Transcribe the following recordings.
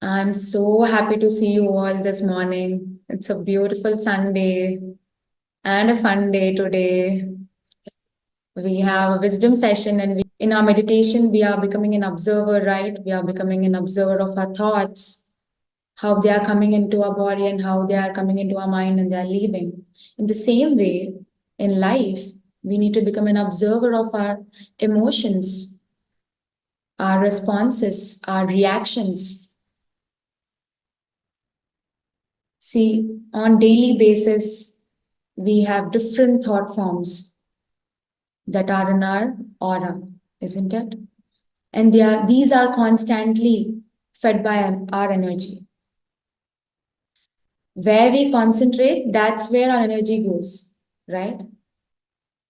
I'm so happy to see you all this morning. It's a beautiful Sunday and a fun day today. We have a wisdom session, and in our meditation, we are becoming an observer, right? We are becoming an observer of our thoughts, how they are coming into our body and how they are coming into our mind and they are leaving. In the same way, in life, we need to become an observer of our emotions, our responses, our reactions. See, on daily basis, we have different thought forms that are in our aura, isn't it? And these are constantly fed by our energy. Where we concentrate, that's where our energy goes, right?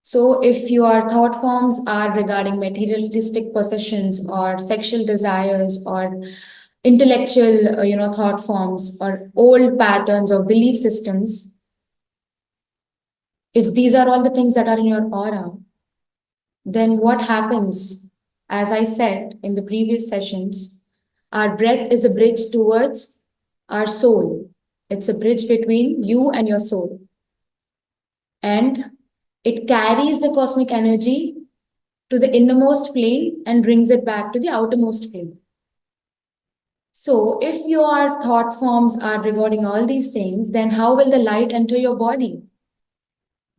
So if your thought forms are regarding materialistic possessions or sexual desires or intellectual, thought forms or old patterns or belief systems, if these are all the things that are in your aura, then what happens? As I said in the previous sessions, our breath is a bridge towards our soul. It's a bridge between you and your soul. And it carries the cosmic energy to the innermost plane and brings it back to the outermost plane. So, if your thought forms are regarding all these things, then how will the light enter your body?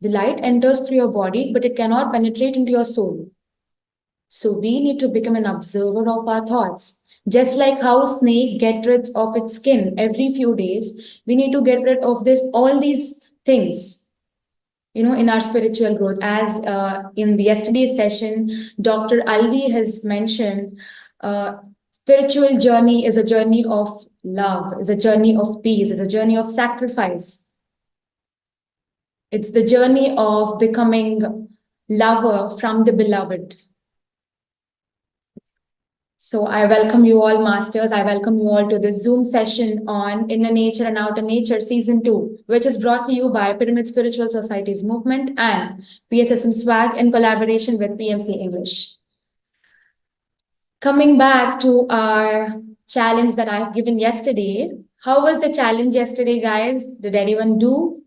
The light enters through your body, but it cannot penetrate into your soul. So we need to become an observer of our thoughts. Just like how snake get rid of its skin every few days, we need to get rid of all these things, in our spiritual growth. As in the yesterday's session, Dr. Alvi has mentioned, spiritual journey is a journey of love, is a journey of peace, is a journey of sacrifice. It's the journey of becoming lover from the beloved. So I welcome you all, Masters. I welcome you all to this Zoom session on Inner Nature and Outer Nature Season 2, which is brought to you by Pyramid Spiritual Society's movement and PSSM SWAGG in collaboration with PMC English. Coming back to our challenge that I've given yesterday, how was the challenge yesterday, guys? Did anyone do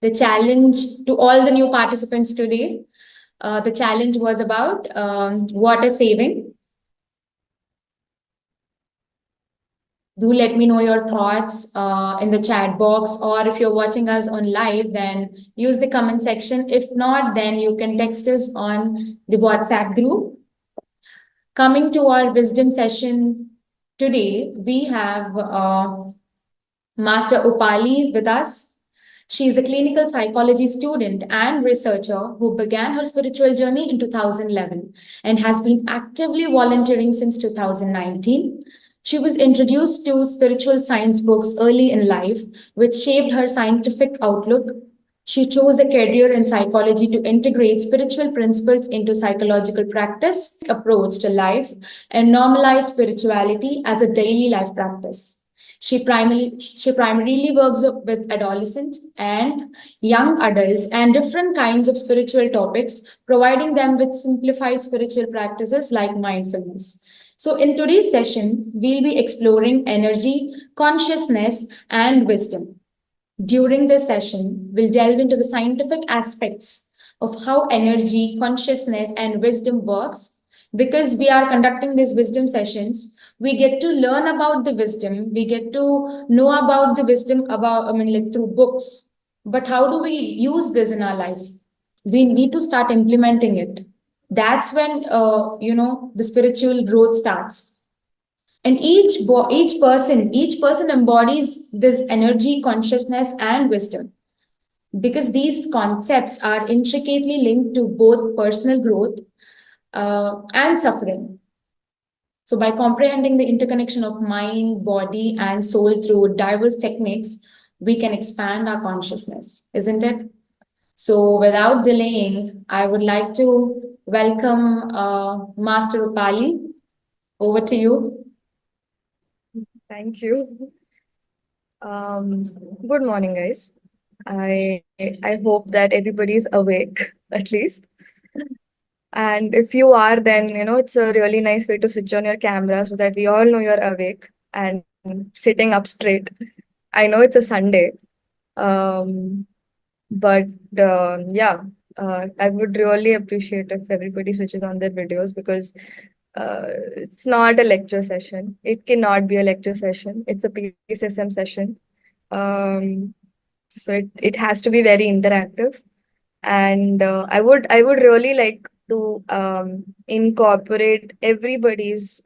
the challenge? To all the new participants today, the challenge was about water saving. Do let me know your thoughts in the chat box, or if you're watching us on live, then use the comment section. If not, then you can text us on the WhatsApp group. Coming to our wisdom session today, we have Master Upali with us. She is a clinical psychology student and researcher who began her spiritual journey in 2011 and has been actively volunteering since 2019. She was introduced to spiritual science books early in life, which shaped her scientific outlook. She chose a career in psychology to integrate spiritual principles into psychological practice, approach to life, and normalize spirituality as a daily life practice. She primarily works with adolescents and young adults and different kinds of spiritual topics, providing them with simplified spiritual practices like mindfulness. So in today's session, we'll be exploring energy, consciousness, and wisdom. During this session, we'll delve into the scientific aspects of how energy, consciousness, and wisdom works. Because we are conducting these wisdom sessions, we get to learn about the wisdom, we get to know about the wisdom through books. But how do we use this in our life? We need to start implementing it. That's when the spiritual growth starts. And each person embodies this energy, consciousness, and wisdom, because these concepts are intricately linked to both personal growth and suffering. So by comprehending the interconnection of mind, body, and soul through diverse techniques, we can expand our consciousness, isn't it? So without delaying, I would like to welcome Master Upali. Over to you. Thank you. Good morning, guys. I hope that everybody's awake, at least. And if you are, then it's a really nice way to switch on your camera so that we all know you're awake. And sitting up straight. I know it's a Sunday, um, but yeah, I would really appreciate if everybody switches on their videos, because it's not a lecture session. It cannot be a lecture session. It's a PSSM session. Um, so it has to be very interactive. And I would really like to incorporate everybody's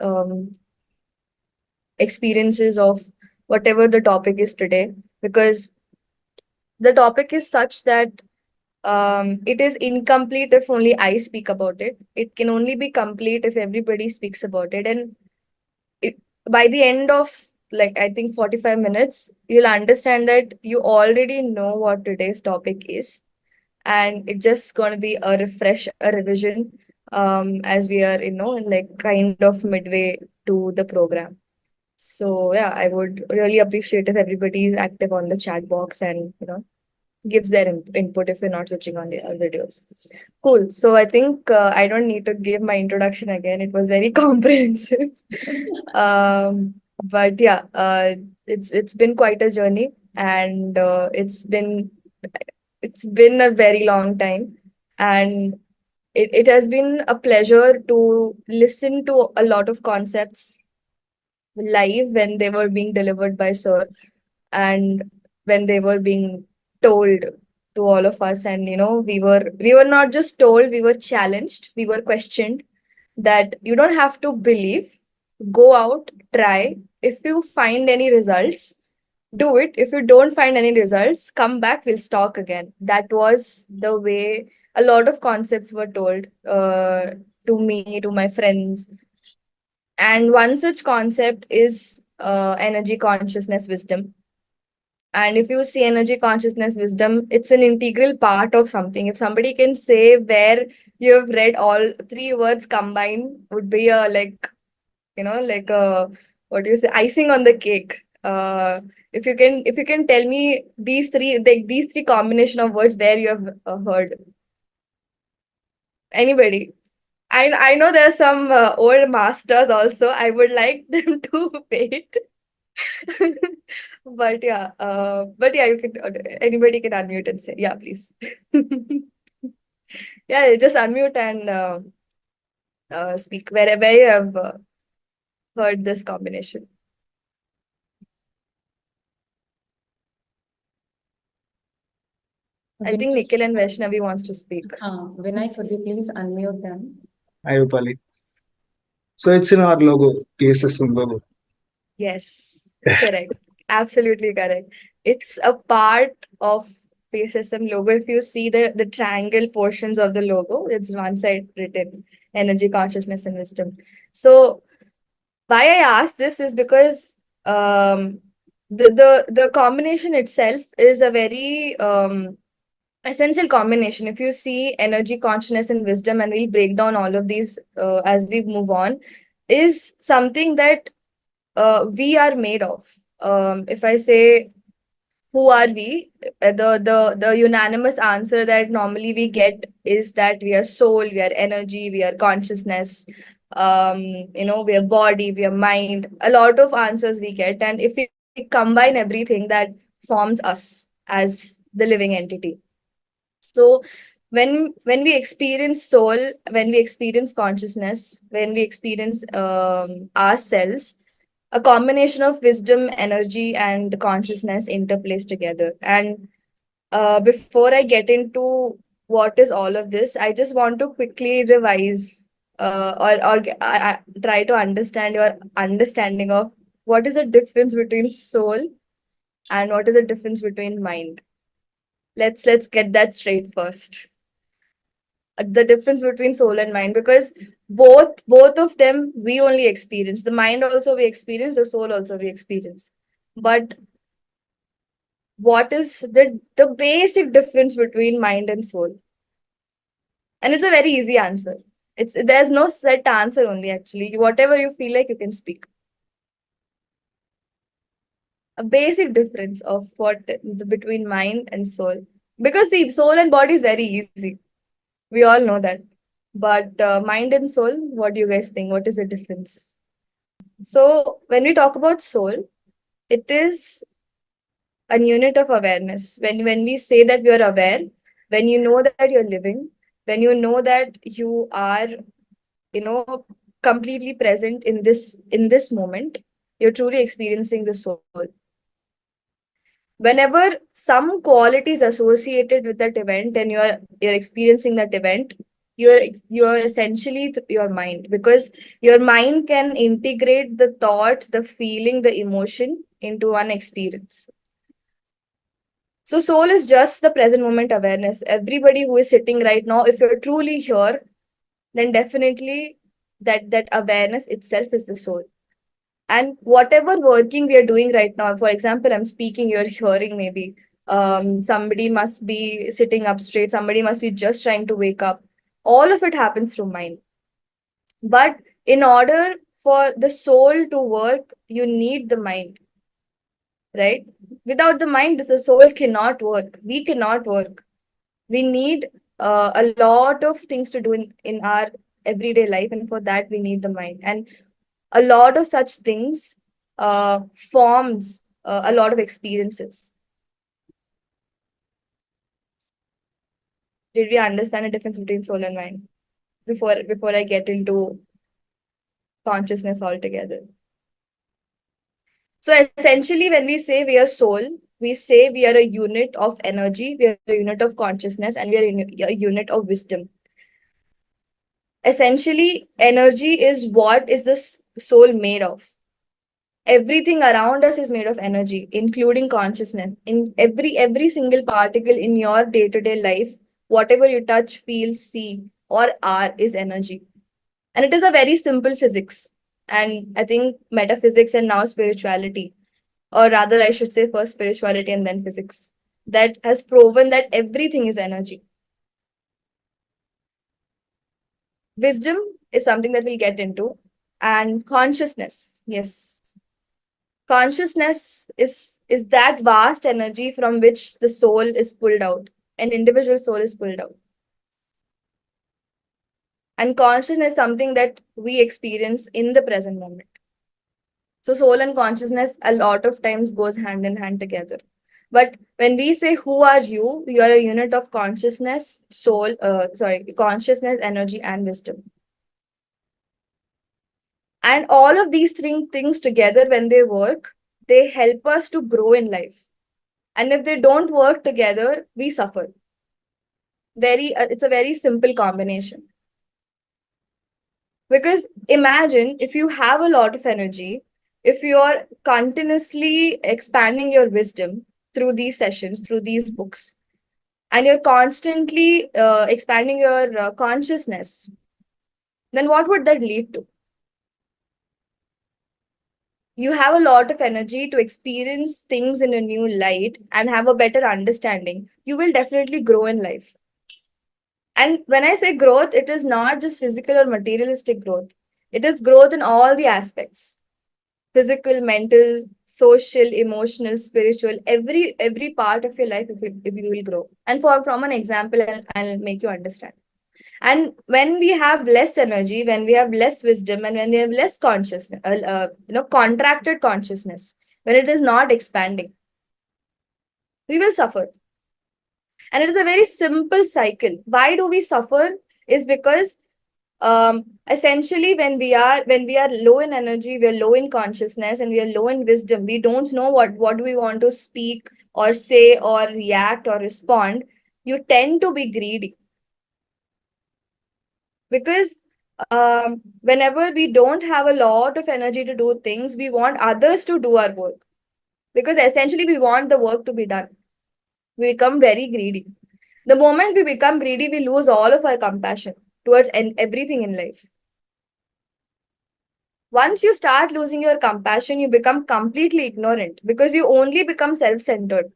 experiences of whatever the topic is today, because the topic is such that it is incomplete if only I speak about it. It can only be complete if everybody speaks about it. And it, by the end of, like, I think 45 minutes, you'll understand that you already know what today's topic is. And it's just going to be a refresh, a revision, as we are, in like kind of midway to the program. So yeah, I would really appreciate if everybody is active on the chat box and gives their input if you're not switching on the videos. Cool. So I think I don't need to give my introduction again. It was very comprehensive. But yeah, it's been quite a journey, and it's been a very long time, and it has been a pleasure to listen to a lot of concepts live when they were being delivered by Sir, and when they were being told to all of us. And we were not just told, we were challenged, we were questioned, that you don't have to believe, go out, try. If you find any results, do it. If you don't find any results, come back, we'll talk again. That was the way a lot of concepts were told to me, to my friends. And one such concept is energy consciousness wisdom. And if you see energy consciousness wisdom, it's an integral part of something. If somebody can say where you have read all three words combined, would be a, like, like a, what do you say, icing on the cake. If you can tell me these three combination of words where you have heard anybody. I know there are some old masters also. I would like them to wait. But yeah, you can, anybody can unmute and say, yeah, please. Yeah, just unmute and speak where you have heard this combination. I think Vinay, Nikhil and Vaishnavi wants to speak. Vinay, could you please unmute them? Hi, Upali. So it's in our logo, PSSM logo. Yes, correct. Absolutely correct. It's a part of PSSM logo. If you see the triangle portions of the logo, it's one side written energy, consciousness, and wisdom. So why I ask this is because the combination itself is a very essential combination. If you see energy, consciousness, and wisdom, and we'll break down all of these as we move on, is something that we are made of. If I say, who are we? The unanimous answer that normally we get is that we are soul, we are energy, we are consciousness, we are body, we are mind. A lot of answers we get, and if we combine everything, that forms us as the living entity. So when we experience soul, when we experience consciousness, when we experience ourselves, a combination of wisdom, energy, and consciousness interplays together. And before I get into what is all of this, I just want to quickly revise or try to understand your understanding of what is the difference between soul and what is the difference between mind. Let's get that straight first. The difference between soul and mind, because both of them we only experience. The mind also we experience, the soul also we experience. But what is the basic difference between mind and soul? And it's a very easy answer. There's no set answer, only actually whatever you feel like you can speak. A basic difference of between mind and soul, because see, soul and body is very easy, we all know that. But mind and soul, what do you guys think? What is the difference? So when we talk about soul, It is a unit of awareness. When we say that we are aware, when you know that you're living, when you know that you are, you know, completely present in this moment, you're truly experiencing the soul. Whenever some qualities associated with that event and you're experiencing that event, you're essentially your mind, because your mind can integrate the thought, the feeling, the emotion into one experience. So soul is just the present moment awareness. Everybody who is sitting right now, if you're truly here, then definitely that awareness itself is the soul. And whatever working we are doing right now, for example, I'm speaking, you're hearing, maybe somebody must be sitting up straight, somebody must be just trying to wake up. All of it happens through mind. But in order for the soul to work, you need the mind, right? Without the mind, the soul cannot work. We cannot work. We need a lot of things to do in our everyday life, and for that we need the mind. And a lot of such things forms a lot of experiences. Did we understand the difference between soul and mind before I get into consciousness altogether? So essentially, when we say we are soul, we say we are a unit of energy, we are a unit of consciousness, and we are a unit of wisdom. Essentially, energy is what is this soul made of. Everything around us is made of energy, including consciousness. In every single particle in your day-to-day life, whatever you touch, feel, see, or are is energy. And it is a very simple physics. And I think metaphysics and now spirituality, or rather, I should say first spirituality and then physics, that has proven that everything is energy. Wisdom is something that we'll get into, and consciousness, yes. Consciousness is that vast energy from which the soul is pulled out. An individual soul is pulled out. And consciousness is something that we experience in the present moment. So soul and consciousness a lot of times goes hand in hand together. But when we say who are you are a unit of consciousness, consciousness, energy, and wisdom. And all of these three things together, when they work, they help us to grow in life. And if they don't work together, we suffer. It's a very simple combination. Because imagine if you have a lot of energy, if you're continuously expanding your wisdom through these sessions, through these books, and you're constantly expanding your consciousness, then what would that lead to? You have a lot of energy to experience things in a new light and have a better understanding. You will definitely grow in life. And when I say growth, it is not just physical or materialistic growth. It is growth in all the aspects: physical, mental, social, emotional, spiritual, every part of your life, if you will grow. And from an example, I'll make you understand. And when we have less energy, when we have less wisdom, and when we have less consciousness, contracted consciousness, when it is not expanding, we will suffer. And it is a very simple cycle. Why do we suffer? Is because essentially when we are low in energy, we are low in consciousness, and we are low in wisdom, we don't know what we want to speak or say or react or respond. You tend to be greedy, because whenever we don't have a lot of energy to do things, we want others to do our work, because essentially we want the work to be done. We become very greedy. The moment we become greedy, we lose all of our compassion towards everything in life. Once you start losing your compassion, you become completely ignorant, because you only become self-centered.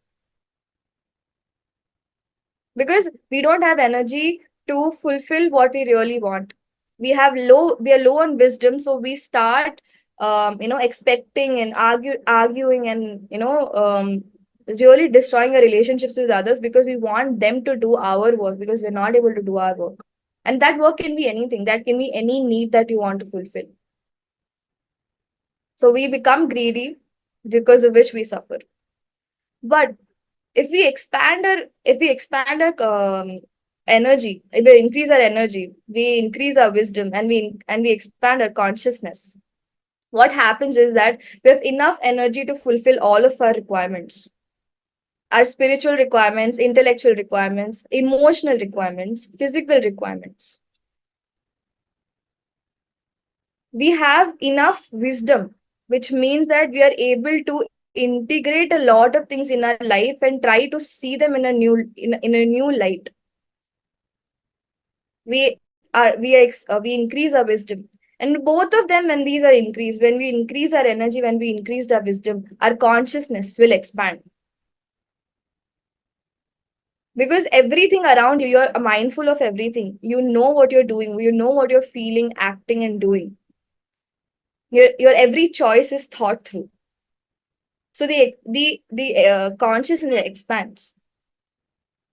Because we don't have energy to fulfill what we really want. We are low on wisdom, so we start expecting and arguing, and really destroying our relationships with others, because we want them to do our work, because we're not able to do our work. And that work can be anything. That can be any need that you want to fulfill. So we become greedy. because of which we suffer. But if we expand our energy, if we increase our energy, we increase our wisdom, and we expand our consciousness, what happens is that we have enough energy to fulfill all of our requirements, our spiritual requirements, intellectual requirements, emotional requirements, physical requirements. We have enough wisdom, which means that we are able to integrate a lot of things in our life and try to see them in a new light. We increase our wisdom, and both of them, when these are increased, when we increase our energy, when we increase our wisdom, our consciousness will expand. Because everything around you, you're mindful of everything. You know what you're doing, you know what you're feeling, acting, and doing. Your every choice is thought through. So the consciousness expands.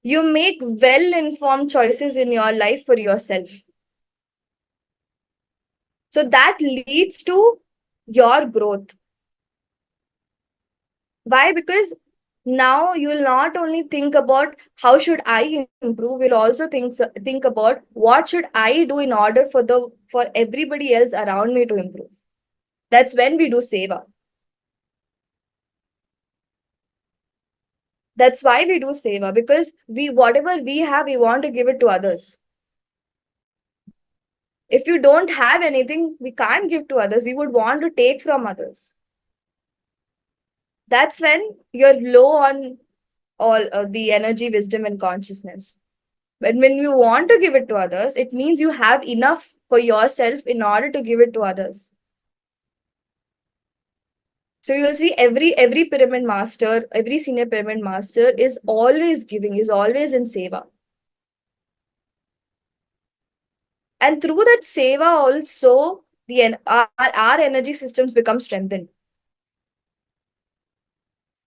You make well-informed choices in your life for yourself. So that leads to your growth. Why? Because now you will not only think about how should I improve, you'll also think about what should I do in order for everybody else around me to improve. That's when we do SEVA. That's why we do SEVA, because whatever we have, we want to give it to others. If you don't have anything, we can't give to others. We would want to take from others. That's when you're low on all the energy, wisdom, and consciousness. But when you want to give it to others, it means you have enough for yourself in order to give it to others. So you'll see every pyramid master, every senior pyramid master is always giving, is always in SEVA. And through that SEVA also, our energy systems become strengthened.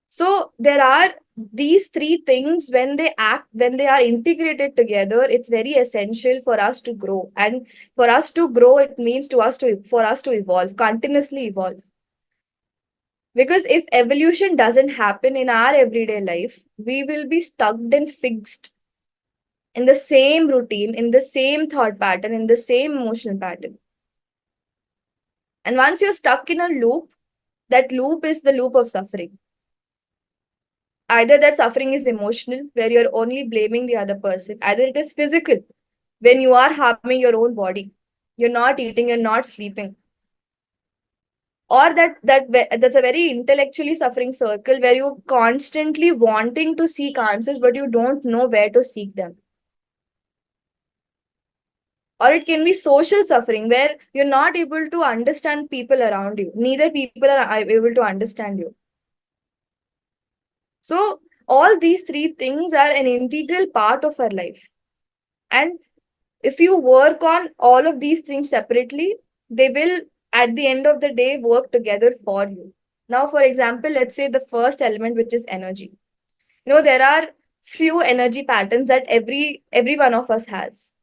So there are these three things, when they are integrated together, it's very essential for us to grow. And for us to grow, it means for us to evolve, continuously evolve. Because if evolution doesn't happen in our everyday life, we will be stuck and fixed in the same routine, in the same thought pattern, in the same emotional pattern. And once you're stuck in a loop, that loop is the loop of suffering. Either that suffering is emotional, where you're only blaming the other person. Either it is physical, when you are harming your own body. You're not eating, you're not sleeping. Or that's a very intellectually suffering circle, where you're constantly wanting to seek answers, but you don't know where to seek them. Or it can be social suffering, where you're not able to understand people around you. Neither people are able to understand you. So all these three things are an integral part of our life. And if you work on all of these things separately, they will, at the end of the day, work together for you. Now, for example, let's say the first element, which is energy. There are few energy patterns that every one of us has.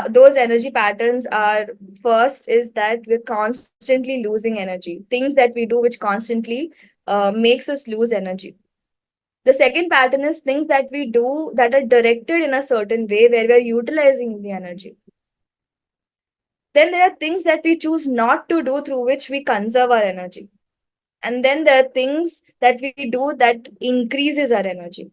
Those energy patterns are, first is that we're constantly losing energy. Things that we do which constantly makes us lose energy. The second pattern is things that we do that are directed in a certain way, where we're utilizing the energy. Then there are things that we choose not to do, through which we conserve our energy. And then there are things that we do that increases our energy.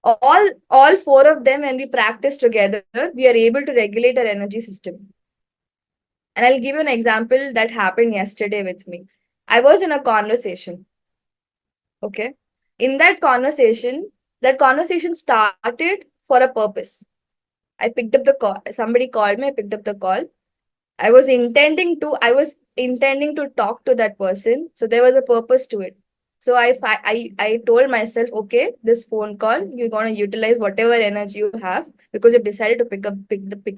All four of them, when we practice together, we are able to regulate our energy system. And I'll give you an example that happened yesterday with me. I was in a conversation. Okay. In that conversation started for a purpose. I picked up the call. Somebody called me. I picked up the call. I was intending to talk to that person. So there was a purpose to it. So I told myself, okay, this phone call, you're going to utilize whatever energy you have, because you've decided to pick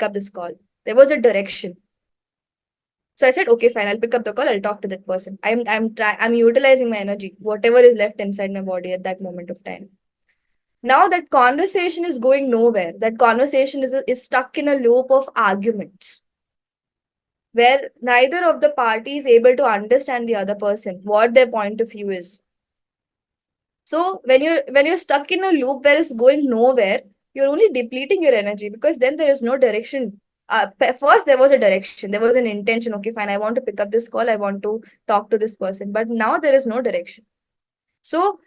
up this call. There was a direction. So I said, okay, fine, I'll pick up the call. I'll talk to that person. I'm utilizing my energy, whatever is left inside my body at that moment of time. Now that conversation is going nowhere. That conversation is stuck in a loop of arguments. where neither of the party is able to understand the other person, what their point of view is. So when you're stuck in a loop where it's going nowhere, you're only depleting your energy, because then there is no direction. First, there was a direction, there was an intention. Okay, fine, I want to pick up this call, I want to talk to this person, but now there is no direction. So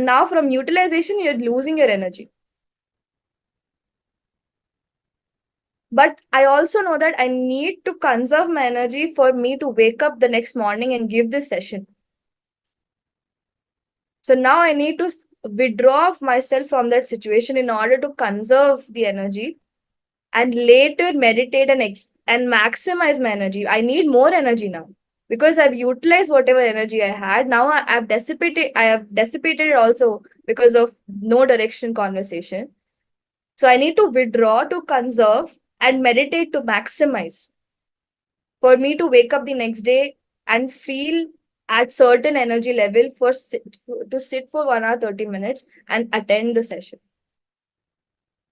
now from utilization, you're losing your energy. But I also know that I need to conserve my energy for me to wake up the next morning and give this session. So now I need to withdraw myself from that situation in order to conserve the energy and later meditate and maximize my energy. I need more energy now because I've utilized whatever energy I had. Now I've dissipated. I have dissipated it also because of no direction conversation. So I need to withdraw to conserve and meditate to maximize for me to wake up the next day and feel at certain energy level to sit for 1 hour 30 minutes and attend the session.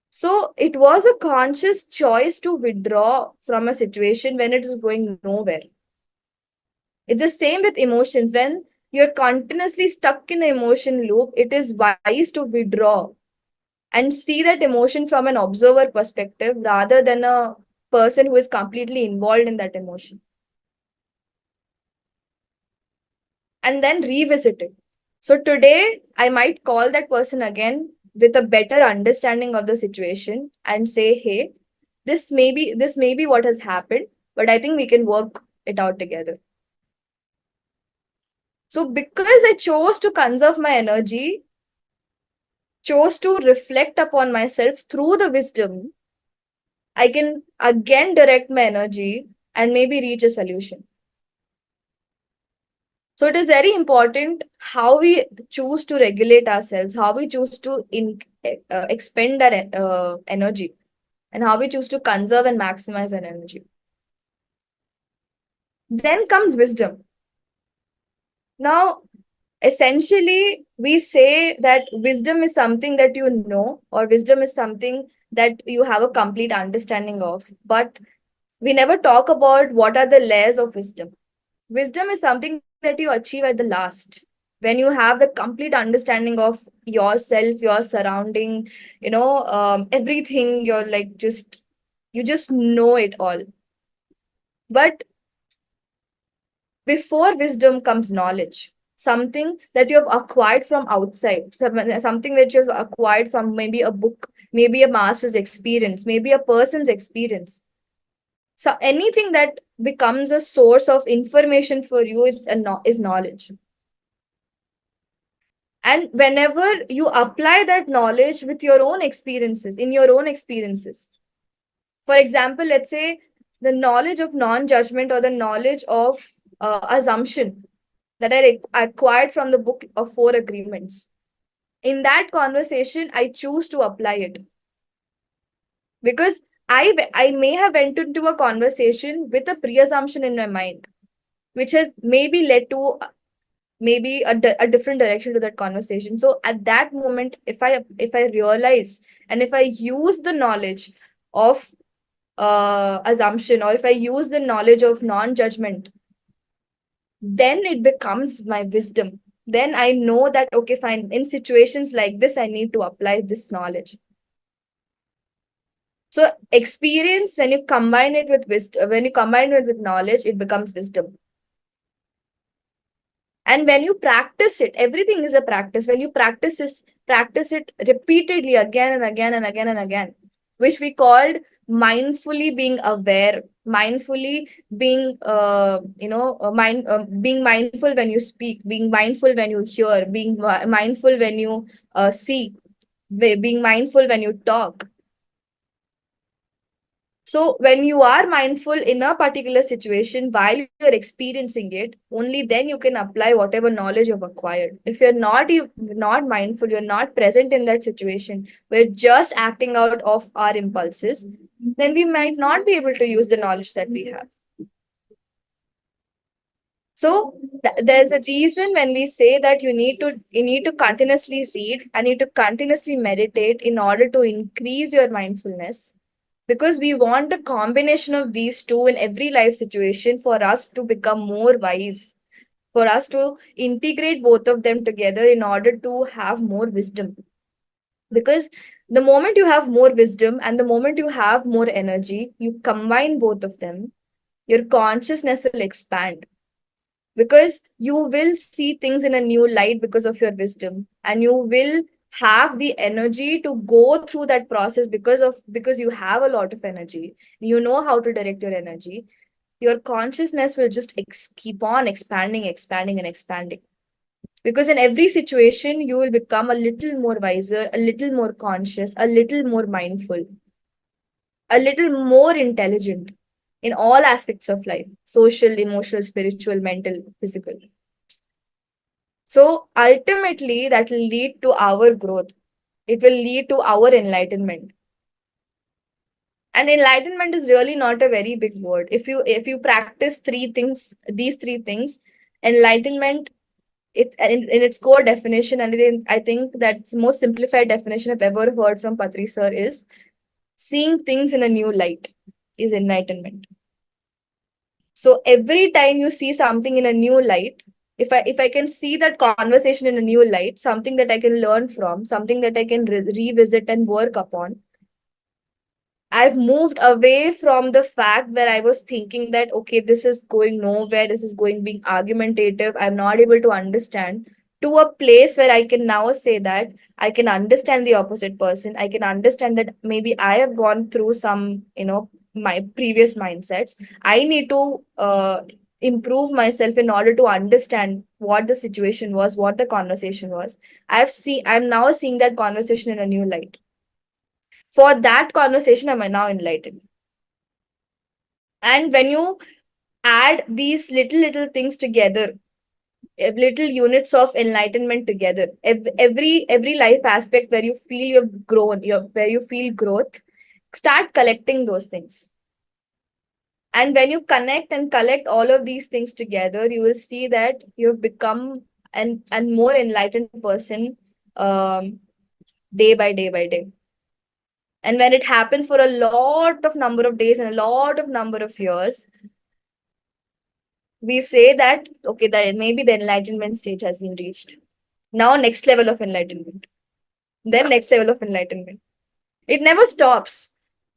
So it was a conscious choice to withdraw from a situation when it is going nowhere. It's the same with emotions. When you're continuously stuck in an emotion loop, it is wise to withdraw and see that emotion from an observer perspective rather than a person who is completely involved in that emotion. And then revisit it. So today, I might call that person again with a better understanding of the situation and say, hey, this may be what has happened, but I think we can work it out together. So because I chose to conserve my energy, chose to reflect upon myself through the wisdom, I can again direct my energy and maybe reach a solution. So it is very important how we choose to regulate ourselves, how we choose to expend our energy, and how we choose to conserve and maximize our energy. Then comes wisdom. Now, essentially, we say that wisdom is something that you know, or wisdom is something that you have a complete understanding of. But we never talk about what are the layers of wisdom. Wisdom is something that you achieve at the last, when you have the complete understanding of yourself, your surrounding, everything. You're like you just know it all. But before wisdom comes knowledge, something that you have acquired from outside, something that you've acquired from maybe a book, maybe a master's experience, maybe a person's experience. So anything that becomes a source of information for you is knowledge. And whenever you apply that knowledge with your own experiences, in your own experiences, for example, let's say the knowledge of non-judgment or the knowledge of assumption that I acquired from the book of 4 agreements. In that conversation, I choose to apply it because I may have went into a conversation with a pre-assumption in my mind, which has maybe led to maybe a different direction to that conversation. So at that moment, if I realize and if I use the knowledge of assumption, or if I use the knowledge of non-judgment, then it becomes my wisdom. Then I know that, okay, fine, in situations like this, I need to apply this knowledge. So experience, when you combine it with wisdom, when you combine it with knowledge, it becomes wisdom. And when you practice it, everything is a practice. When you practice it repeatedly again and again and again and again, which we called mindfully being aware, mindfully being being mindful when you speak, being mindful when you hear, being mindful when you see, being mindful when you talk. So when you are mindful in a particular situation while you're experiencing it, only then you can apply whatever knowledge you've acquired. If you're not mindful, you're not present in that situation, we're just acting out of our impulses, then we might not be able to use the knowledge that we have. So there's a reason when we say that you need to continuously read and you need to continuously meditate in order to increase your mindfulness. because we want a combination of these two in every life situation for us to become more wise, for us to integrate both of them together in order to have more wisdom. Because the moment you have more wisdom and the moment you have more energy, you combine both of them, your consciousness will expand, because you will see things in a new light because of your wisdom, and you will have the energy to go through that process because you have a lot of energy, you know how to direct your energy. Your consciousness will just keep on expanding, expanding, and expanding, because in every situation you will become a little more wiser, a little more conscious, a little more mindful, a little more intelligent in all aspects of life: social, emotional, spiritual, mental, physical. So ultimately, that will lead to our growth. It will lead to our enlightenment. And enlightenment is really not a very big word. If you practice these three things, enlightenment, it's in its core definition, and I think that's the most simplified definition I've ever heard from Patri sir is seeing things in a new light is enlightenment. So every time you see something in a new light, if I can see that conversation in a new light, something that I can learn from, something that I can revisit and work upon, I've moved away from the fact where I was thinking that, okay, this is going nowhere, this is going being argumentative, I'm not able to understand, to a place where I can now say that I can understand the opposite person. I can understand that maybe I have gone through some, my previous mindsets. I need to improve myself in order to understand what the situation was, what the conversation was. I'm now seeing that conversation in a new light. For that conversation, am I now enlightened? And when you add these little things together, little units of enlightenment together, every life aspect where you feel you've grown, where you feel growth, start collecting those things. And when you connect and collect all of these things together, you will see that you've become an more enlightened person, um, day by day by day. And when it happens for a lot of number of days and a lot of number of years, we say that, okay, that maybe the enlightenment stage has been reached. Now, next level of enlightenment. Then next level of enlightenment. It never stops.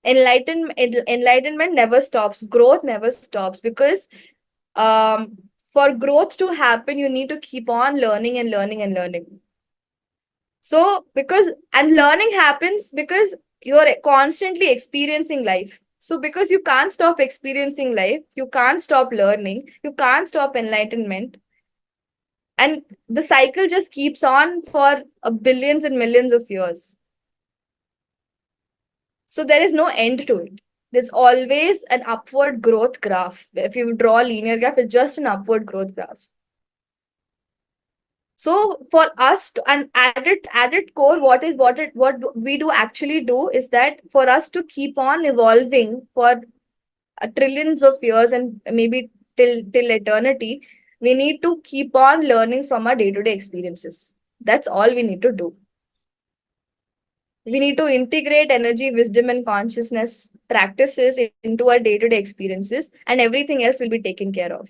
Enlightenment never stops. Growth never stops, because um, for growth to happen, you need to keep on learning and learning and learning. So, and learning happens because you're constantly experiencing life. So, because you can't stop experiencing life, you can't stop learning, you can't stop enlightenment. And the cycle just keeps on for billions and millions of years. So, there is no end to it. There's always an upward growth graph. If you draw a linear graph, it's just an upward growth graph. So for us to, and at its core, what we do actually do is that for us to keep on evolving for trillions of years and maybe till eternity, we need to keep on learning from our day-to-day experiences. That's all we need to do. We need to integrate energy, wisdom, and consciousness practices into our day-to-day experiences, and everything else will be taken care of.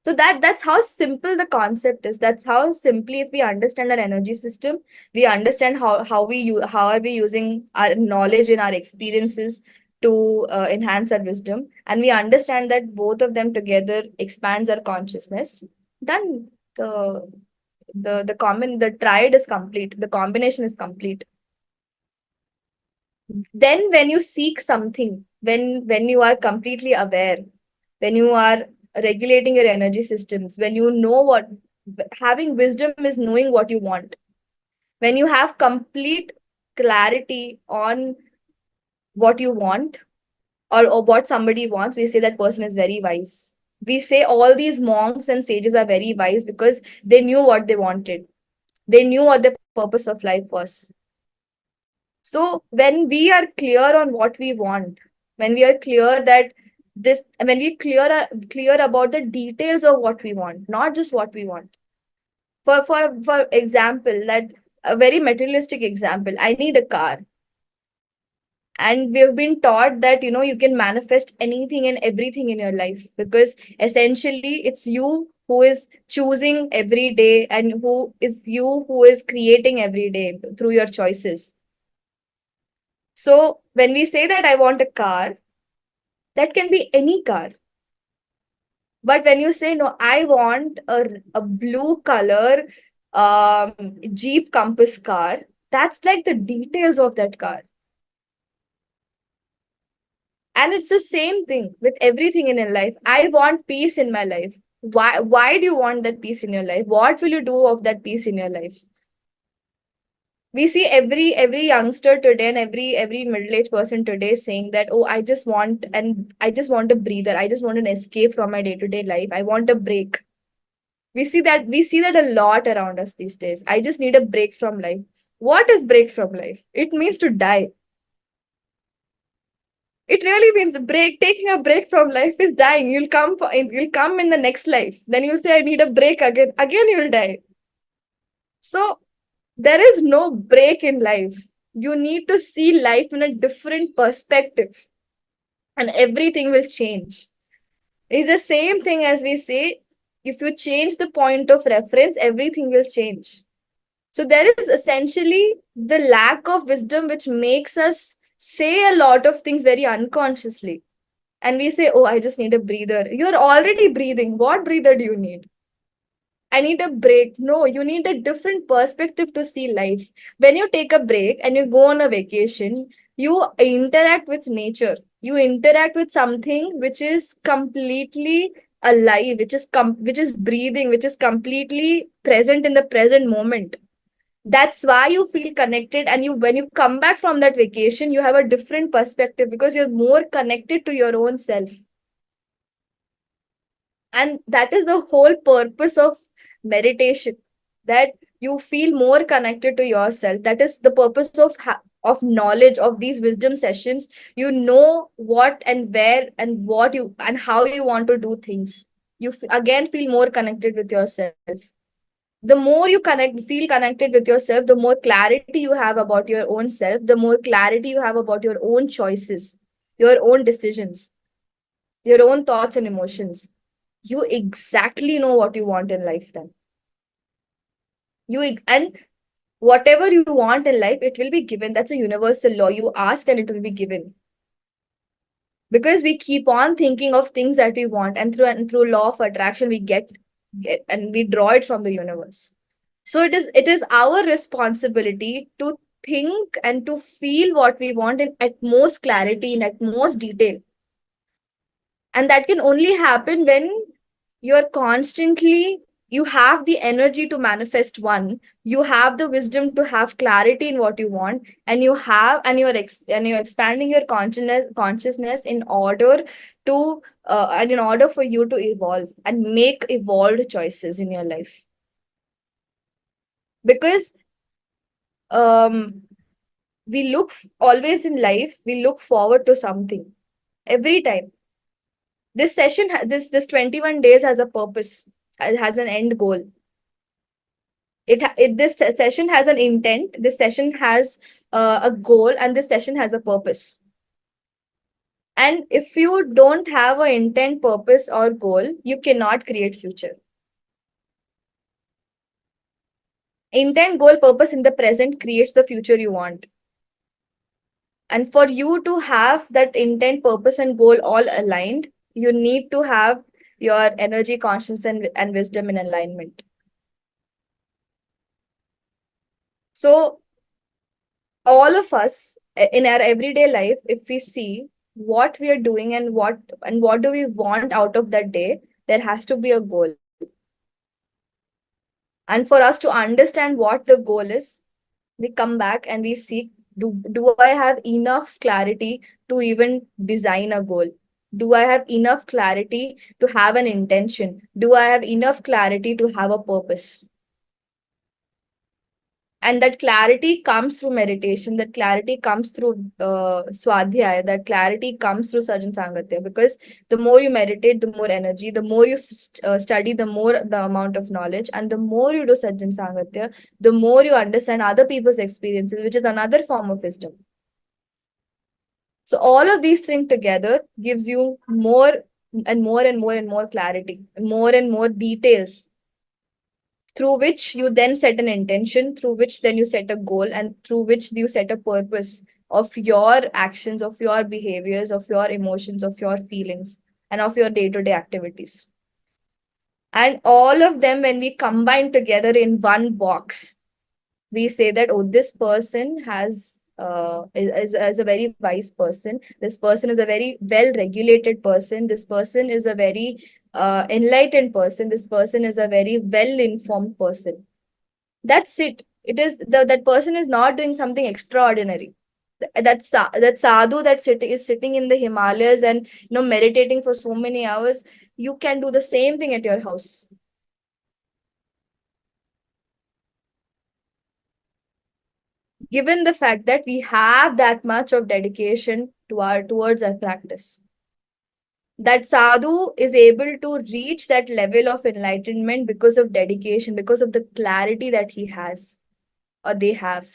So that's how simple the concept is. That's how simply, if we understand our energy system, we understand how are we using our knowledge and our experiences to enhance our wisdom, and we understand that both of them together expands our consciousness. Then the triad is complete. The combination is complete. Then when you seek something, when you are completely aware, when you are regulating your energy systems, when you know what, having wisdom is knowing what you want. When you have complete clarity on what you want, or what somebody wants, we say that person is very wise. We say all these monks and sages are very wise because they knew what they wanted. They knew what the purpose of life was. So when we are clear on what we want, when we are clear that when we clear about the details of what we want, not just what we want. For example, that a very materialistic example, I need a car. And we've been taught that, you can manifest anything and everything in your life, because essentially it's you who is choosing every day, and who is creating every day through your choices. So when we say that I want a car, that can be any car. But when you say, no, I want a blue color Jeep Compass car, that's like the details of that car. And it's the same thing with everything in your life. I want peace in my life. Why do you want that peace in your life? What will you do of that peace in your life? We see every youngster today and every middle-aged person today saying that, oh, I just want a breather. I just want an escape from my day-to-day life. I want a break. We see that a lot around us these days. I just need a break from life. What is break from life? It means to die. It really means taking a break from life is dying. You'll come in the next life. Then you'll say, I need a break again. Again, you'll die. So there is no break in life. You need to see life in a different perspective, and everything will change. It's the same thing as we say, if you change the point of reference, everything will change. So there is essentially the lack of wisdom which makes us say a lot of things very unconsciously. And we say, oh, I just need a breather. You're already breathing. What breather do you need? I need a break. No, you need a different perspective to see life. When you take a break and you go on a vacation, you interact with nature. You interact with something which is completely alive, which is breathing, which is completely present in the present moment. That's why you feel connected, and when you come back from that vacation, you have a different perspective because you're more connected to your own self. And that is the whole purpose of meditation, that you feel more connected to yourself. That is the purpose of knowledge, of these wisdom sessions. You know what and where and what you and how you want to do things. You again feel more connected with yourself. The more you feel connected with yourself, the more clarity you have about your own self, the more clarity you have about your own choices, your own decisions, your own thoughts and emotions. You exactly know what you want in life then. And whatever you want in life, it will be given. That's a universal law. You ask and it will be given. Because we keep on thinking of things that we want, and through law of attraction, we get and we draw it from the universe. So it is our responsibility to think and to feel what we want in at most clarity, in at most detail. And that can only happen when you have the energy to manifest. One, you have the wisdom to have clarity in what you want, and you're expanding your consciousness in order to and in order for you to evolve and make evolved choices in your life. Because um always in life, we look forward to something every time. This session, this 21 days has a purpose, has an end goal. This session has an intent. This session has a goal, and this session has a purpose. And if you don't have an intent, purpose, or goal, you cannot create future. Intent, goal, purpose in the present creates the future you want. And for you to have that intent, purpose, and goal all aligned, you need to have your energy, consciousness, and wisdom in alignment. So all of us in our everyday life, if we see what we are doing and what do we want out of that day, there has to be a goal. And for us to understand what the goal is, we come back and we see, do I have enough clarity to even design a goal? Do I have enough clarity to have an intention? Do I have enough clarity to have a purpose? And that clarity comes through meditation, that clarity comes through swadhyaya, that clarity comes through sajan sangatya. Because the more you meditate, the more energy, the more you study, the more the amount of knowledge, and the more you do sajan sangatya, the more you understand other people's experiences, which is another form of wisdom. So all of these things together gives you more and more and more and more clarity, more and more details, through which you then set an intention, through which then you set a goal, and through which you set a purpose of your actions, of your behaviors, of your emotions, of your feelings, and of your day-to-day activities. And all of them, when we combine together in one box, we say that, oh, this person is a very wise person. This person is a very well regulated person. This person is a very enlightened person. This person is a very well informed person. That's it. It is that person is not doing something extraordinary. That sadhu is sitting in the Himalayas and meditating for so many hours. You can do the same thing at your house. Given the fact that we have that much of dedication towards our practice, that sadhu is able to reach that level of enlightenment because of dedication, because of the clarity that he has or they have.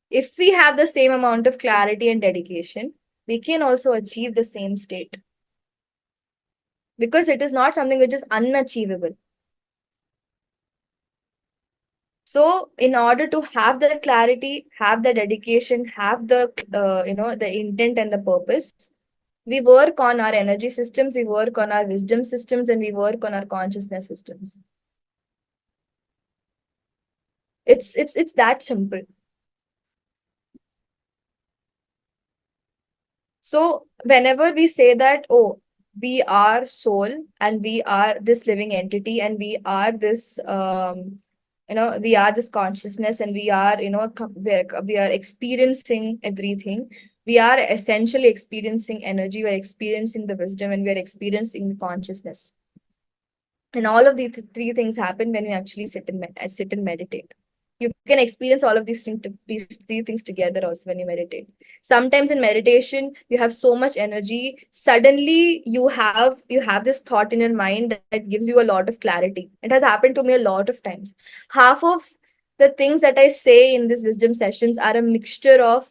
If we have the same amount of clarity and dedication, we can also achieve the same state, because it is not something which is unachievable. So, in order to have that clarity, have the dedication, have the the intent and the purpose, we work on our energy systems, we work on our wisdom systems, and we work on our consciousness systems. It's that simple. So whenever we say that, oh, we are soul and we are this living entity and we are this we are this consciousness and we are we are experiencing everything. We are essentially experiencing energy, we're experiencing the wisdom, and we're experiencing the consciousness. And all of these three things happen when you actually sit and meditate. You can experience all of these three things together also when you meditate. Sometimes in meditation, you have so much energy. Suddenly, you have this thought in your mind that gives you a lot of clarity. It has happened to me a lot of times. Half of the things that I say in these wisdom sessions are a mixture of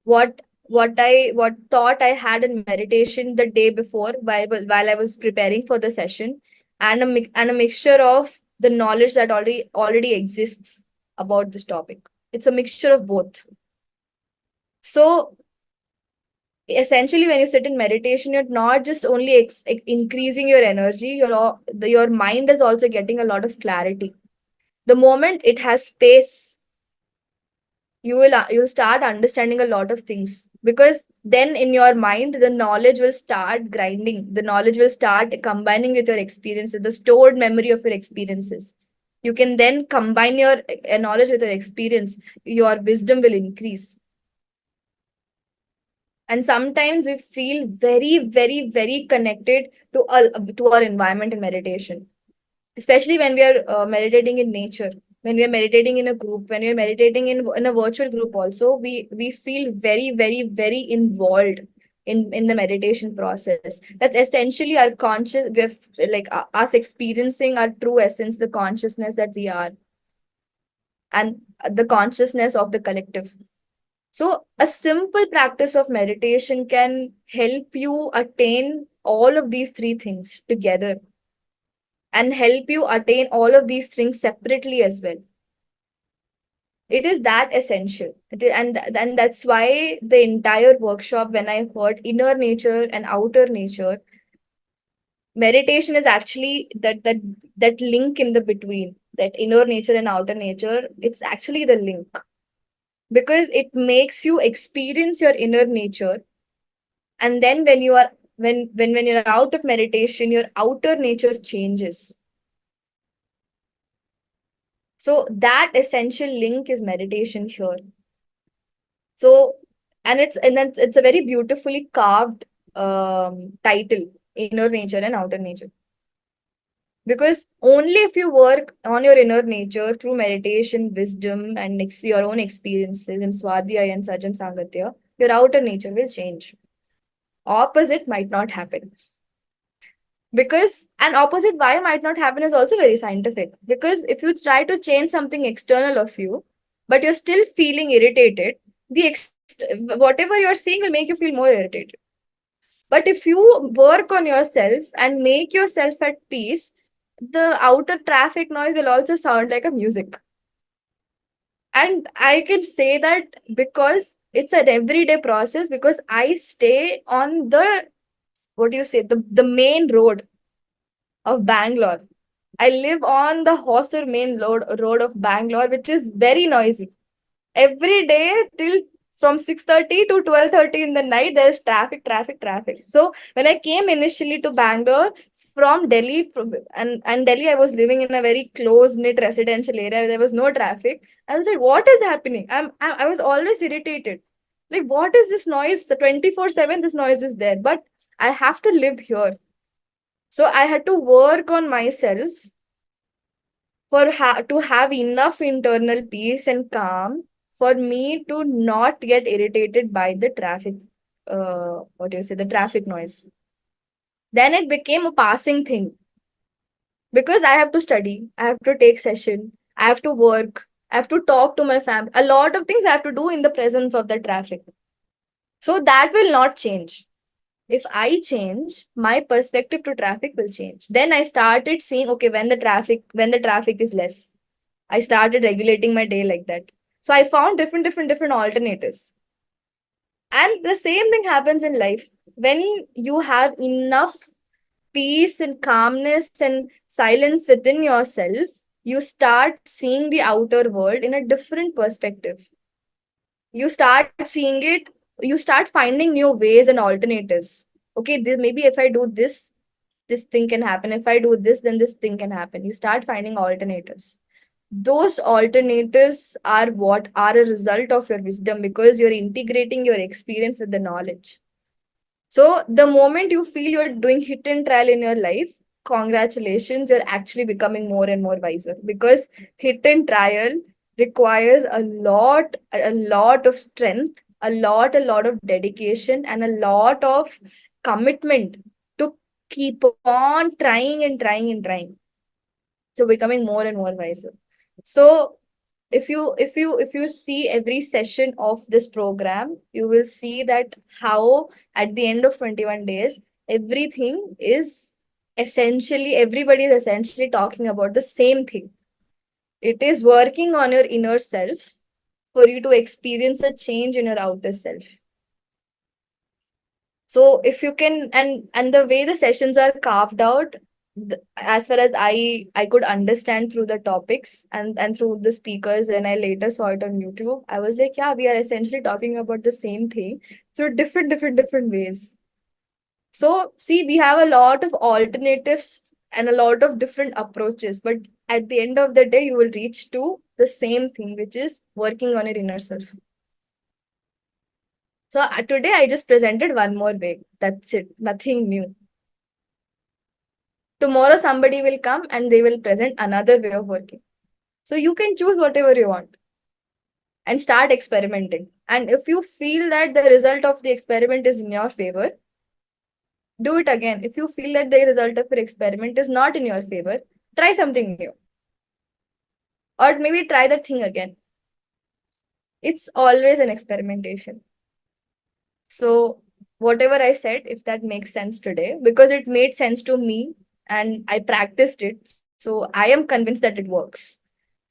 what thought I had in meditation the day before while I was preparing for the session, and a mixture of the knowledge that already exists about this topic. It's a mixture of both. So essentially, when you sit in meditation, you're not just only increasing your energy, your mind is also getting a lot of clarity. The moment it has space, you'll start understanding a lot of things, because then in your mind the knowledge will start grinding, the knowledge will start combining with your experiences, the stored memory of your experiences. You can then combine your knowledge with your experience, your wisdom will increase. And sometimes we feel very, very, very connected to our environment in meditation, especially when we are meditating in nature, when we are meditating in a group, when we are meditating in a virtual group also, we feel very, very, very involved in the meditation process. That's essentially our conscious, like us experiencing our true essence, the consciousness that we are, and the consciousness of the collective. So a simple practice of meditation can help you attain all of these three things together, and help you attain all of these things separately as well. It is that essential. And that's why the entire workshop, when I heard inner nature and outer nature, meditation is actually that link in the between, that inner nature and outer nature. It's actually the link, because it makes you experience your inner nature, and then when you're out of meditation, your outer nature changes. So that essential link is meditation here. So, it's a very beautifully carved title, inner nature and outer nature. Because only if you work on your inner nature through meditation, wisdom, and your own experiences in Swadhyaya and Sajan Sangatya, your outer nature will change. Opposite might not happen. Because an opposite why might not happen is also very scientific. Because if you try to change something external of you, but you're still feeling irritated, the whatever you're seeing will make you feel more irritated. But if you work on yourself and make yourself at peace, the outer traffic noise will also sound like a music. And I can say that because it's an everyday process, because I stay on the, what do you say, the main road of Bangalore. I live on the Hosur main road of Bangalore, which is very noisy. Every day till from 6:30 to 12:30 in the night, there's traffic. So when I came initially to Bangalore from Delhi, and Delhi, I was living in a very close knit residential area. There was no traffic. I was like, what is happening? I was always irritated. Like, what is this noise? The 24/7, this noise is there. But I have to live here. So I had to work on myself to have enough internal peace and calm for me to not get irritated by the traffic, what do you say, the traffic noise. Then it became a passing thing because I have to study, I have to take session, I have to work, I have to talk to my family. A lot of things I have to do in the presence of the traffic. So that will not change. If I change, my perspective to traffic will change. Then I started seeing, okay, when the traffic is less, I started regulating my day like that. So I found different alternatives. And the same thing happens in life. When you have enough peace and calmness and silence within yourself, you start seeing the outer world in a different perspective. You start seeing it, you start finding new ways and alternatives. Okay, maybe if I do this, this thing can happen. If I do this, then this thing can happen. You start finding alternatives. Those alternatives are what are a result of your wisdom, because you're integrating your experience with the knowledge. So the moment you feel you're doing hit and trial in your life, congratulations, you're actually becoming more and more wiser, because hit and trial requires a lot of strength, a lot of dedication, and a lot of commitment to keep on trying and trying and trying. So becoming more and more wiser. So if you see every session of this program, you will see that how at the end of 21 days, everything is everybody is essentially talking about the same thing. It is working on your inner self for you to experience a change in your outer self. So if you can, and the way the sessions are carved out, as far as I could understand through the topics and through the speakers, and I later saw it on YouTube, I was like, yeah, we are essentially talking about the same thing through different ways. So see, we have a lot of alternatives and a lot of different approaches, but at the end of the day, you will reach to the same thing, which is working on your inner self. So today I just presented one more way. That's it. Nothing new. Tomorrow somebody will come and they will present another way of working. So you can choose whatever you want and start experimenting. And if you feel that the result of the experiment is in your favor, do it again. If you feel that the result of your experiment is not in your favor, try something new. Or maybe try that thing again. It's always an experimentation. So whatever I said, if that makes sense today, because it made sense to me and I practiced it, so I am convinced that it works.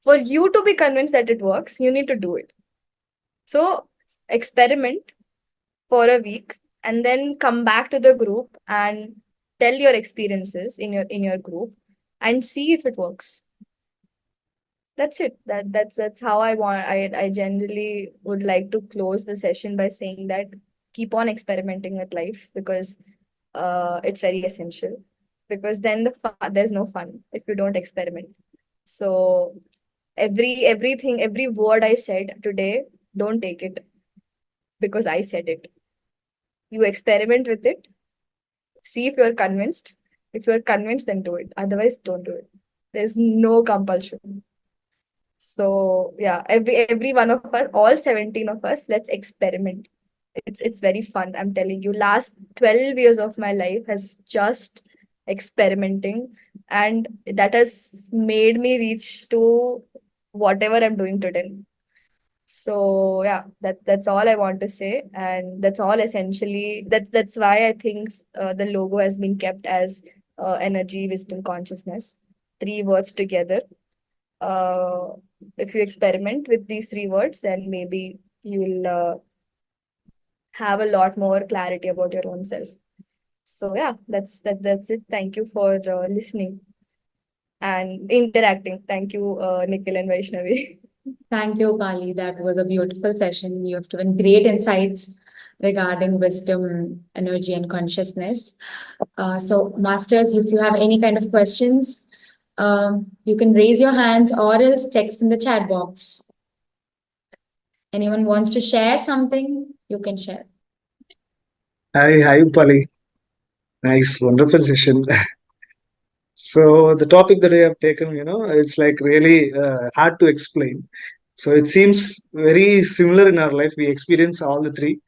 For you to be convinced that it works, you need to do it. So experiment for a week and then come back to the group and tell your experiences in your group and see if it works. That's it. That's how I generally would like to close the session by saying that keep on experimenting with life, because it's very essential, because then there's no fun if you don't experiment. So every word I said today, don't take it because I said it. You experiment with it, see if you're convinced. If you're convinced, then do it. Otherwise, don't do it. There's no compulsion. So yeah, every one of us, all 17 of us, let's experiment. It's very fun. I'm telling you, last 12 years of my life has just experimenting, and that has made me reach to whatever I'm doing today. So yeah, that's all I want to say, and that's all essentially. That's why I think the logo has been kept as energy, wisdom, consciousness, three words together. Uh, if you experiment with these three words, then maybe you will have a lot more clarity about your own self. So yeah, that's it. Thank you for listening and interacting. Thank you, Nikhil and Vaishnavi. Thank you, Pali. That was a beautiful session. You have given great insights regarding wisdom, energy, and consciousness. So, masters, if you have any kind of questions, you can raise your hands or else text in the chat box. Anyone wants to share something, you can share. Hi, Upali. Nice, wonderful session. So the topic that I have taken, it's like really hard to explain. So it seems very similar in our life. We experience all the three: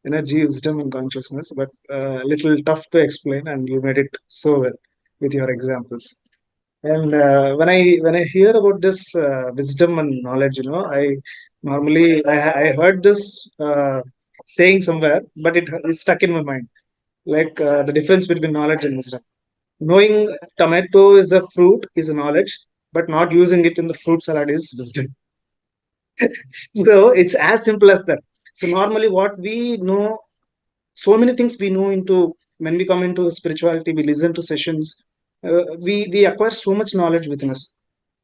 energy, wisdom, and consciousness, but a little tough to explain. And you made it so well with your examples. And when I hear about this wisdom and knowledge, I normally I heard this saying somewhere, but it is stuck in my mind. Like the difference between knowledge and wisdom. Knowing tomato is a fruit is a knowledge, but not using it in the fruit salad is wisdom. So it's as simple as that. So normally, what we know, so many things we know into when we come into spirituality, we listen to sessions, we acquire so much knowledge within us.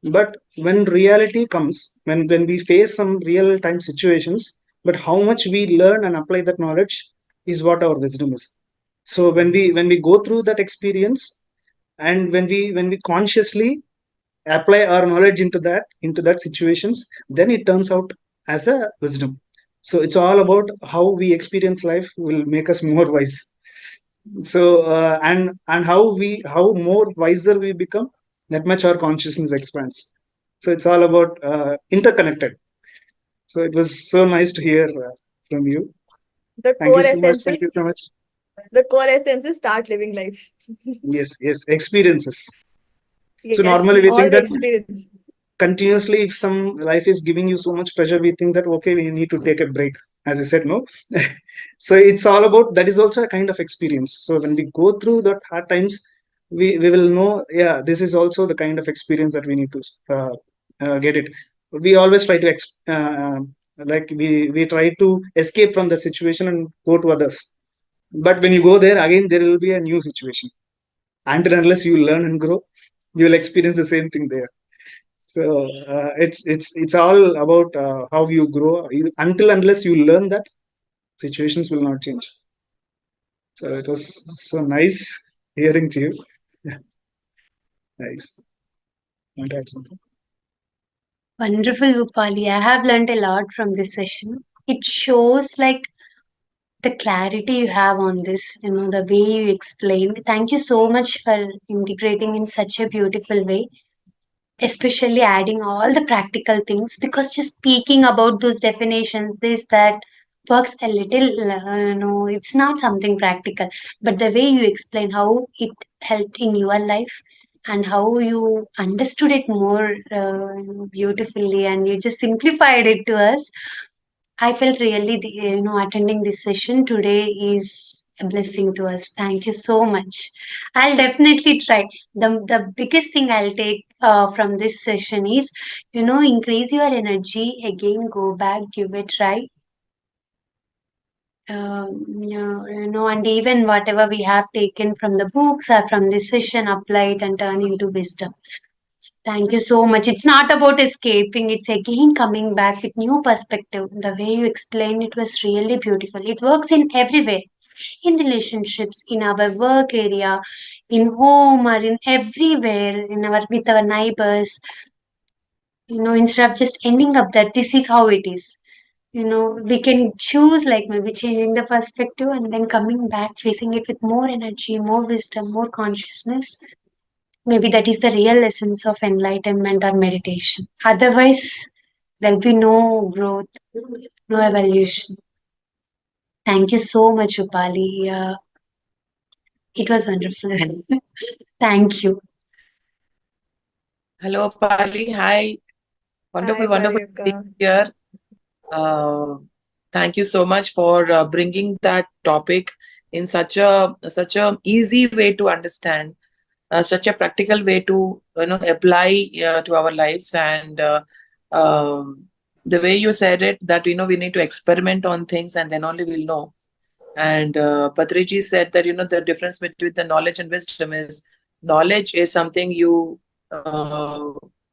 But when reality comes, when we face some real time situations, but how much we learn and apply that knowledge is what our wisdom is. So when we go through that experience, and when we consciously apply our knowledge into that situations, then it turns out as a wisdom. So it's all about how we experience life will make us more wise. So and how more wiser we become, that much our consciousness expands. So it's all about interconnected. So it was so nice to hear from you. The Thank you core so much. essence Thank you so is much. the core essence is start living life. Yes, experiences. So Yes, normally we all think the that experience. continuously, if some life is giving you so much pressure, we think that okay, we need to take a break, as you said, no. So it's all about that is also a kind of experience. So when we go through that hard times, we will know, yeah, this is also the kind of experience that we need to get it. We always try to like we try to escape from that situation and go to others, but when you go there again, there will be a new situation. Until unless you learn and grow, you will experience the same thing there. So it's all about how you grow. Until unless you learn that, situations will not change. So it was so nice hearing to you. Yeah, nice. Want to add something? Wonderful, Upali. I have learned a lot from this session. It shows like the clarity you have on this, the way you explained. Thank you so much for integrating in such a beautiful way, especially adding all the practical things, because just speaking about those definitions, this, that works a little, it's not something practical. But the way you explain how it helped in your life and how you understood it more beautifully, and you just simplified it to us. I felt really, attending this session today is a blessing to us. Thank you so much. I'll definitely try. The biggest thing I'll take from this session is, increase your energy. Again, go back, give it a try. And even whatever we have taken from the books or from this session, apply it and turn into wisdom. Thank you so much. It's not about escaping, it's again coming back with new perspective. The way you explained it was really beautiful. It works in everywhere, in relationships, in our work area, in home, or in everywhere, in our with our neighbors. Instead of just ending up that this is how it is. We can choose like maybe changing the perspective and then coming back, facing it with more energy, more wisdom, more consciousness. Maybe that is the real essence of enlightenment or meditation. Otherwise, there'll be no growth, no evolution. Thank you so much, Upali. It was wonderful. Thank you. Hello, Pali. Hi. Hi, Wonderful Pariyuka. being here. Thank you so much for bringing that topic in such a easy way to understand, such a practical way to apply to our lives. And the way you said it, that we need to experiment on things and then only we'll know. And Patriji said that the difference between the knowledge and wisdom is knowledge is something you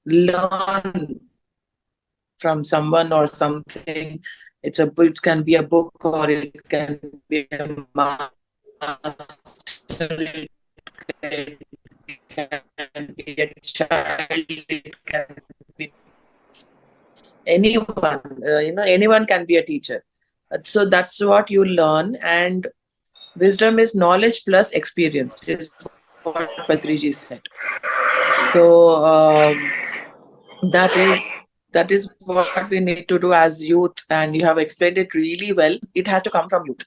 learn from someone or something. It can be a book or it can be a master, it can be a child, it can be anyone. Anyone can be a teacher. So that's what you learn. And wisdom is knowledge plus experience, is what Patriji said. So that is what we need to do as youth, and you have explained it really well. It has to come from youth.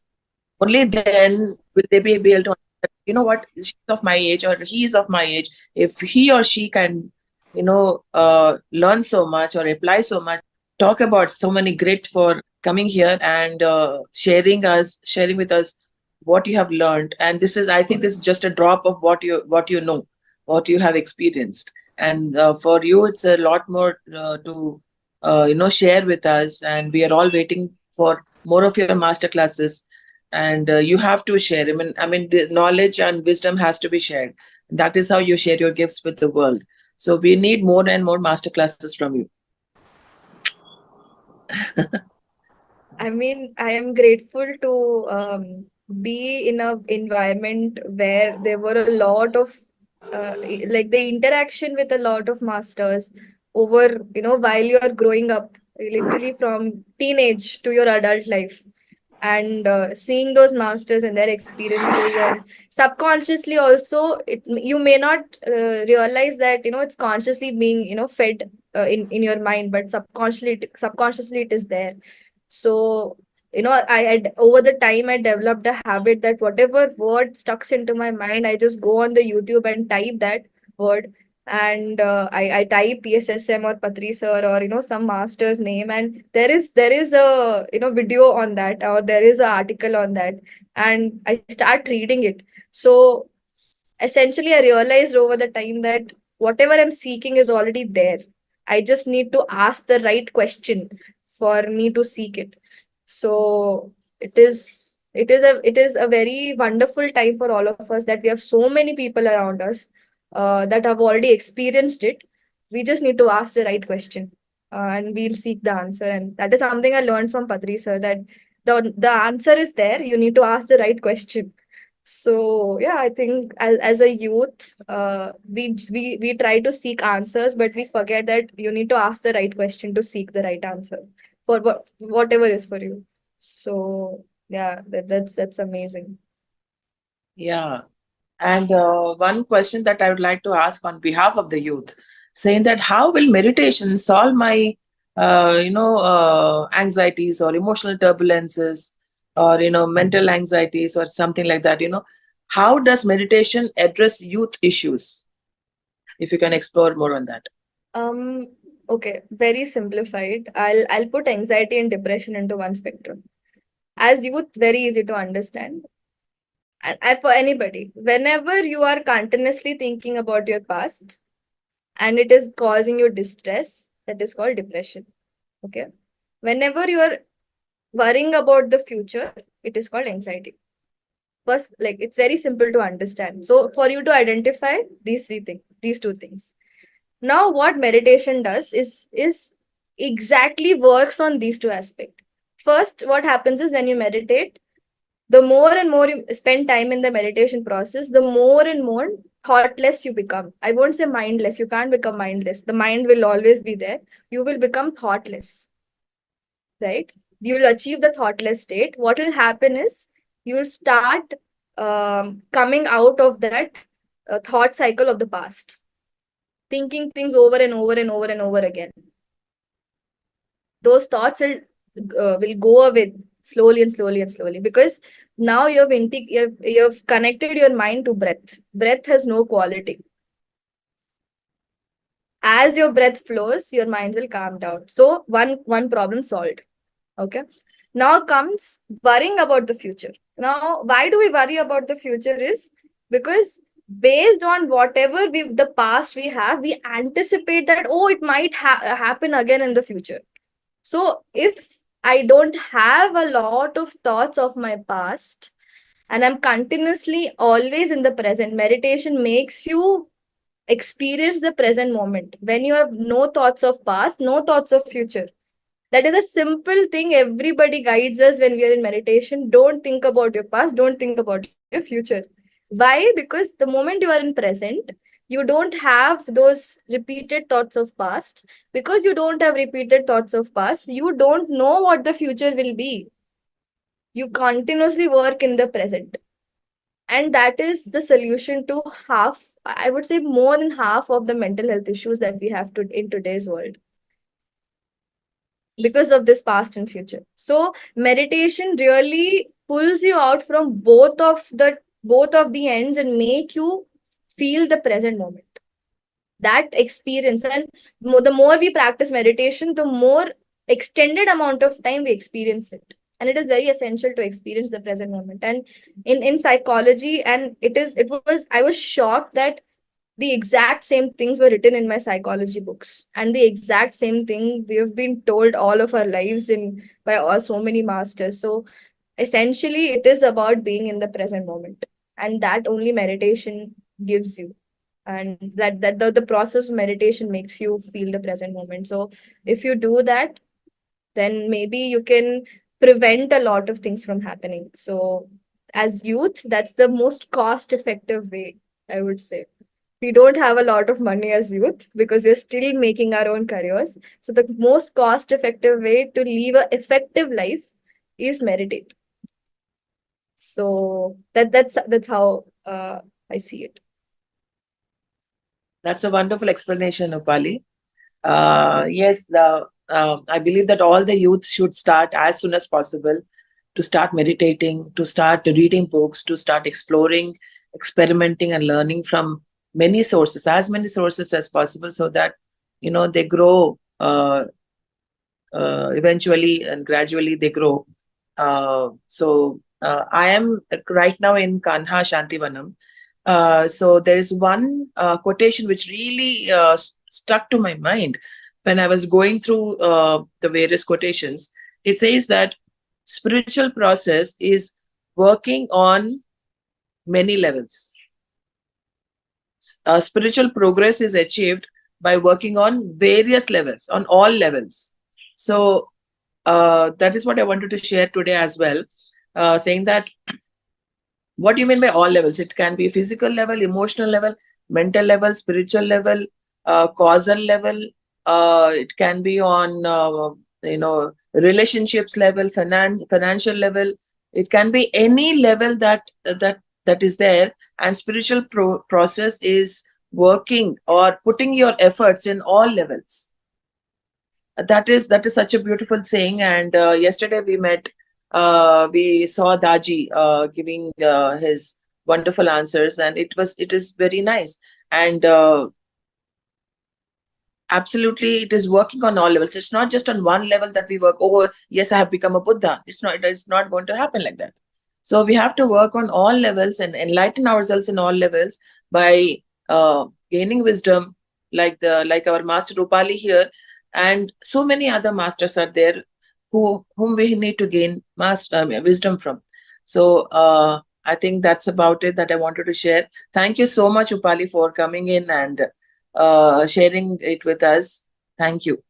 Only then will they be able to understand, what, she's of my age or he is of my age. If he or she can, learn so much or apply so much, talk about so many great for coming here and sharing with us what you have learned. And I think this is just a drop of what you know, what you have experienced. And for you, it's a lot more to share with us. And we are all waiting for more of your master classes. And you have to share. I mean, the knowledge and wisdom has to be shared. That is how you share your gifts with the world. So we need more and more master classes from you. I mean, I am grateful to be in a environment where there were a lot of like the interaction with a lot of masters over, while you are growing up, literally from teenage to your adult life, and seeing those masters and their experiences, and subconsciously also, you may not realize that it's consciously being fed in your mind, but subconsciously it is there. So, over the time, I developed a habit that whatever word stucks into my mind, I just go on the YouTube and type that word. And I type PSSM or Patri sir, or some master's name, and there is a video on that, or there is an article on that, and I start reading it. So essentially, I realized over the time that whatever I'm seeking is already there. I just need to ask the right question for me to seek it. So it is a very wonderful time for all of us, that we have so many people around us that have already experienced it. We just need to ask the right question, and we'll seek the answer. And that is something I learned from Patri sir, that the answer is there. You need to ask the right question. So yeah, I think as a youth, we try to seek answers, but we forget that you need to ask the right question to seek the right answer for whatever is for you. So yeah, that's amazing. Yeah. And one question that I would like to ask on behalf of the youth, saying that how will meditation solve my, anxieties or emotional turbulences, or mental anxieties or something like that? How does meditation address youth issues? If you can explore more on that. Um, okay, very simplified. I'll put anxiety and depression into one spectrum. As youth, very easy to understand. And for anybody, whenever you are continuously thinking about your past and it is causing you distress, that is called depression. Okay. Whenever you are worrying about the future, it is called anxiety. First, like, it's very simple to understand. So for you to identify these two things. Now, what meditation does is exactly works on these two aspects. First, what happens is when you meditate, the more and more you spend time in the meditation process, the more and more thoughtless you become. I won't say mindless. You can't become mindless. The mind will always be there. You will become thoughtless, right? You will achieve the thoughtless state. What will happen is you will start coming out of that thought cycle of the past, thinking things over and over and over and over again. Those thoughts will go away slowly and slowly and slowly, because now you've connected your mind to breath. Breath has no quality. As your breath flows, your mind will calm down. So one problem solved. Okay. Now comes worrying about the future. Now, why do we worry about the future is because based on whatever the past we have, we anticipate that, oh, it might happen again in the future. So if I don't have a lot of thoughts of my past and I'm continuously always in the present, meditation makes you experience the present moment. When you have no thoughts of past, no thoughts of future. That is a simple thing everybody guides us when we are in meditation. Don't think about your past, don't think about your future. Why? Because the moment you are in present, you don't have those repeated thoughts of past. Because you don't have repeated thoughts of past, you don't know what the future will be. You continuously work in the present. And that is the solution to half, I would say more than half of the mental health issues that we have in today's world, because of this past and future. So meditation really pulls you out from both of the ends and make you feel the present moment, that experience. And the more we practice meditation, the more extended amount of time we experience it. And it is very essential to experience the present moment. And in psychology, and I was shocked that the exact same things were written in my psychology books, and the exact same thing we have been told all of our lives by so many masters. So essentially it is about being in the present moment, and that only meditation gives you. And the process of meditation makes you feel the present moment. So if you do that, then maybe you can prevent a lot of things from happening. So as youth, that's the most cost effective way, I would say. We don't have a lot of money as youth because we're still making our own careers. So the most cost effective way to live an effective life is meditate. So that's how I see it. That's a wonderful explanation, Upali. Yes, I believe that all the youth should start as soon as possible to start meditating, to start reading books, to start exploring, experimenting, and learning from many sources, as many sources as possible, so that they grow eventually and gradually they grow. So I am right now in Kanha Shantivanam. So there is one quotation which really stuck to my mind when I was going through the various quotations. It says that spiritual process is working on many levels. Spiritual progress is achieved by working on various levels, on all levels. So that is what I wanted to share today as well, saying that what do you mean by all levels? It can be physical level, emotional level, mental level, spiritual level, causal level. It can be on relationships level, financial level. It can be any level that is there, and spiritual process is working or putting your efforts in all levels. That is such a beautiful saying. And yesterday we met. We saw Daji giving his wonderful answers, and it is very nice. And absolutely, it is working on all levels. It's not just on one level that we work. Oh, yes, I have become a Buddha. It's not going to happen like that. So we have to work on all levels and enlighten ourselves in all levels by gaining wisdom, like our master Upali here, and so many other masters are there whom we need to gain wisdom from. So I think that's about it that I wanted to share. Thank you so much, Upali, for coming in and sharing it with us. Thank you.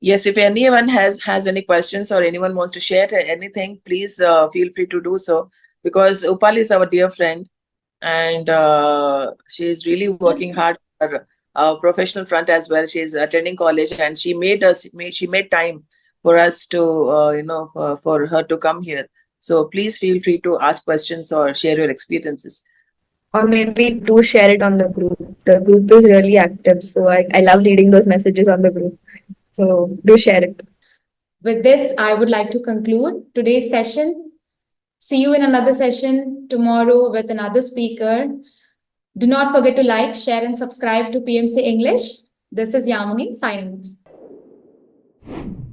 Yes, if anyone has any questions or anyone wants to share anything, please feel free to do so, because Upali is our dear friend, and she is really working hard on her professional front as well. She is attending college, and she made time for us to for her to come here. So please feel free to ask questions or share your experiences. Or maybe do share it on the group. The group is really active, so I love reading those messages on the group. So do share it. With this, I would like to conclude today's session. See you in another session tomorrow with another speaker. Do not forget to like, share, and subscribe to PMC English. This is Yamini signing off.